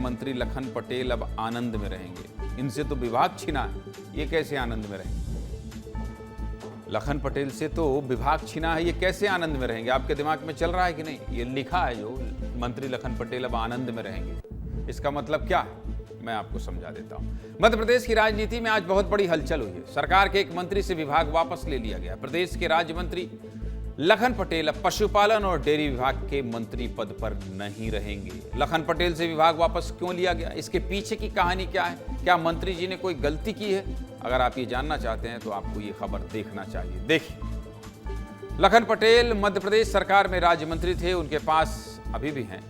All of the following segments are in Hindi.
मंत्री लखन पटेल अब आनंद में रहेंगे। इनसे तो विभाग छिना है, ये कैसे आनंद में रहेंगे? लखन पटेल से तो विभाग छिना है, ये कैसे आनंद में रहेंगे? आपके दिमाग में चल रहा है कि नहीं? ये लिखा है जो मंत्री लखन पटेल अब आनंद में रहेंगे, इसका मतलब क्या है? मैं आपको समझा देता हूं। मध्य प्रदेश की राजनीति में आज बहुत बड़ी हलचल हुई है। सरकार के एक मंत्री से विभाग वापस ले लिया गया। प्रदेश के राज्य मंत्री लखन पटेल अब पशुपालन और डेयरी विभाग के मंत्री पद पर नहीं रहेंगे। लखन पटेल से विभाग वापस क्यों लिया गया, इसके पीछे की कहानी क्या है? क्या मंत्री जी ने कोई गलती की है? अगर आप ये जानना चाहते हैं तो आपको ये खबर देखना चाहिए। देखिए, लखन पटेल मध्य प्रदेश सरकार में राज्य मंत्री थे। उनके पास अभी भी हैं,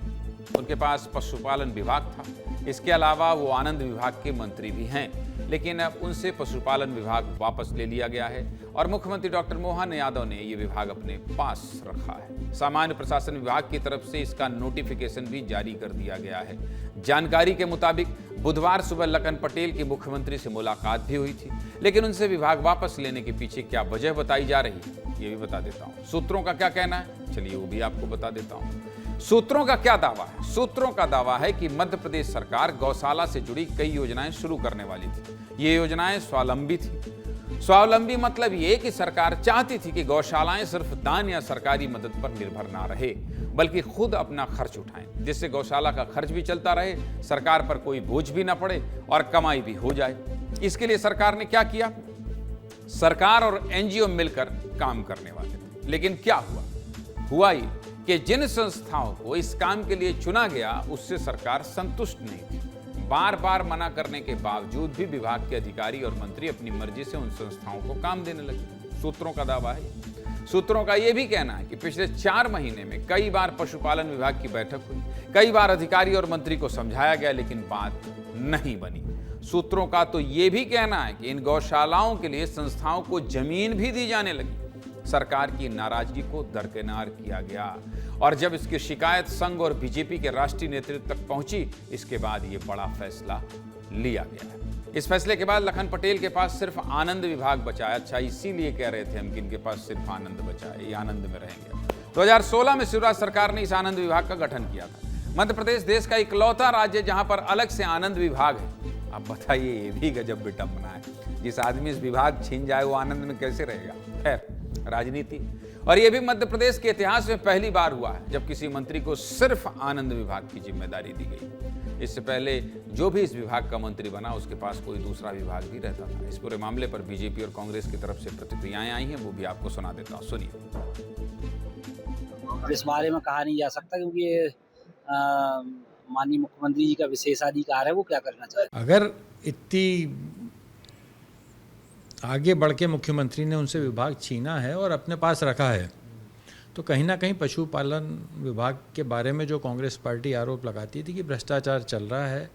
उनके पास पशुपालन विभाग था। इसके अलावा वो आनंद विभाग के मंत्री भी हैं, लेकिन अब उनसे पशुपालन विभाग वापस ले लिया गया है और मुख्यमंत्री डॉक्टर मोहन यादव ने ये विभाग अपने पास रखा है। सामान्य प्रशासन विभाग की तरफ से इसका नोटिफिकेशन भी जारी कर दिया गया है। जानकारी के मुताबिक बुधवार सुबह लखन पटेल की मुख्यमंत्री से मुलाकात भी हुई थी, लेकिन उनसे विभाग वापस लेने के पीछे क्या वजह बताई जा रही है, ये भी बता देता हूँ। सूत्रों का क्या कहना है, चलिए वो भी आपको बता देता हूँ। सूत्रों का क्या दावा है? सूत्रों का दावा है कि मध्य प्रदेश सरकार गौशाला से जुड़ी कई योजनाएं शुरू करने वाली थी। ये योजनाएं स्वावलंबी थी। स्वावलंबी मतलब ये कि सरकार चाहती थी कि गौशालाएं सिर्फ दान या सरकारी मदद पर निर्भर ना रहे, बल्कि खुद अपना खर्च उठाएं, जिससे गौशाला का खर्च भी चलता रहे, सरकार पर कोई बोझ भी ना पड़े और कमाई भी हो जाए। इसके लिए सरकार ने क्या किया? सरकार और एनजीओ मिलकर काम करने वाले थे। लेकिन क्या हुआ ये कि जिन संस्थाओं को इस काम के लिए चुना गया उससे सरकार संतुष्ट नहीं थी। बार बार मना करने के बावजूद भी विभाग के अधिकारी और मंत्री अपनी मर्जी से उन संस्थाओं को काम देने लगे। सूत्रों का दावा है। सूत्रों का यह भी कहना है कि पिछले 4 महीने में कई बार पशुपालन विभाग की बैठक हुई, कई बार अधिकारी और मंत्री को समझाया गया, लेकिन बात नहीं बनी। सूत्रों का तो यह भी कहना है कि इन गौशालाओं के लिए संस्थाओं को जमीन भी दी जाने लगी। सरकार की नाराजगी को दरकिनार किया गया और जब इसकी शिकायत संघ और बीजेपी के राष्ट्रीय नेतृत्व तक पहुंची, इसके बाद ये बड़ा फैसला लिया गया है। इस फैसले के बाद लखन पटेल के पास सिर्फ आनंद विभाग बचा है। अच्छा, इसीलिए कह रहे थे हम कि इनके पास सिर्फ आनंद बचा है, ये आनंद में रहेंगे। 2016 में शिवराज सरकार ने इस आनंद विभाग का गठन किया था। मध्य प्रदेश देश का इकलौता राज्य जहां पर अलग से आनंद विभाग है। अब बताइए, ये भी गजब विडंबना है। जिस आदमी इस विभाग छीन जाए वो आनंद में कैसे रहेगा? खैर, राजनीति। और यह भी मध्य प्रदेश के इतिहास में पहली बार हुआ है जब किसी मंत्री को सिर्फ आनंद विभाग की जिम्मेदारी दी गई। इससे पहले जो भी इस विभाग का मंत्री बना उसके पास कोई दूसरा विभाग भी रहता था। इस पूरे मामले पर बीजेपी और कांग्रेस की तरफ से प्रतिक्रियाएं आई हैं, वो भी आपको सुना देता हूं, सुनिए। इस बारे में कहा नहीं जा सकता क्योंकि ये माननीय मुख्यमंत्री जी का विशेषाधिकार है, वो क्या करना चाहते हैं। अगर इतनी आगे बढ़ के मुख्यमंत्री ने उनसे विभाग छीना है और अपने पास रखा है, तो कहीं ना कहीं पशुपालन विभाग के बारे में जो कांग्रेस पार्टी आरोप लगाती थी कि भ्रष्टाचार चल रहा है।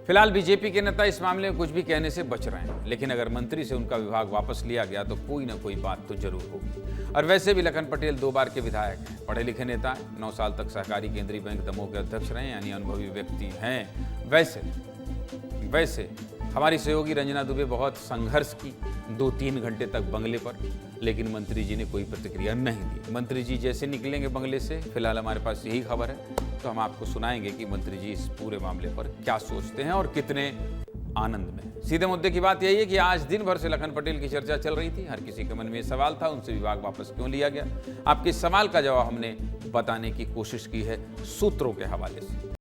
फिलहाल बीजेपी के नेता इस मामले में कुछ भी कहने से बच रहे हैं, लेकिन अगर मंत्री से उनका विभाग वापस लिया गया तो कोई ना कोई बात तो जरूर होगी। और वैसे भी लखन पटेल 2 बार के विधायक हैं, पढ़े लिखे नेता हैं, 9 साल तक सहकारी केंद्रीय बैंक दमोह के अध्यक्ष रहे, यानी अनुभवी व्यक्ति हैं। वैसे हमारी सहयोगी रंजना दुबे बहुत संघर्ष की 2-3 घंटे तक बंगले पर, लेकिन मंत्री जी ने कोई प्रतिक्रिया नहीं दी। मंत्री जी जैसे निकलेंगे बंगले से, फिलहाल हमारे पास यही खबर है, तो हम आपको सुनाएंगे कि मंत्री जी इस पूरे मामले पर क्या सोचते हैं और कितने आनंद में। सीधे मुद्दे की बात यही है कि आज दिन भर से लखन पटेल की चर्चा चल रही थी। हर किसी के मन में सवाल था, उनसे विभाग वापस क्यों लिया गया। आपके सवाल का जवाब हमने बताने की कोशिश की है सूत्रों के हवाले से।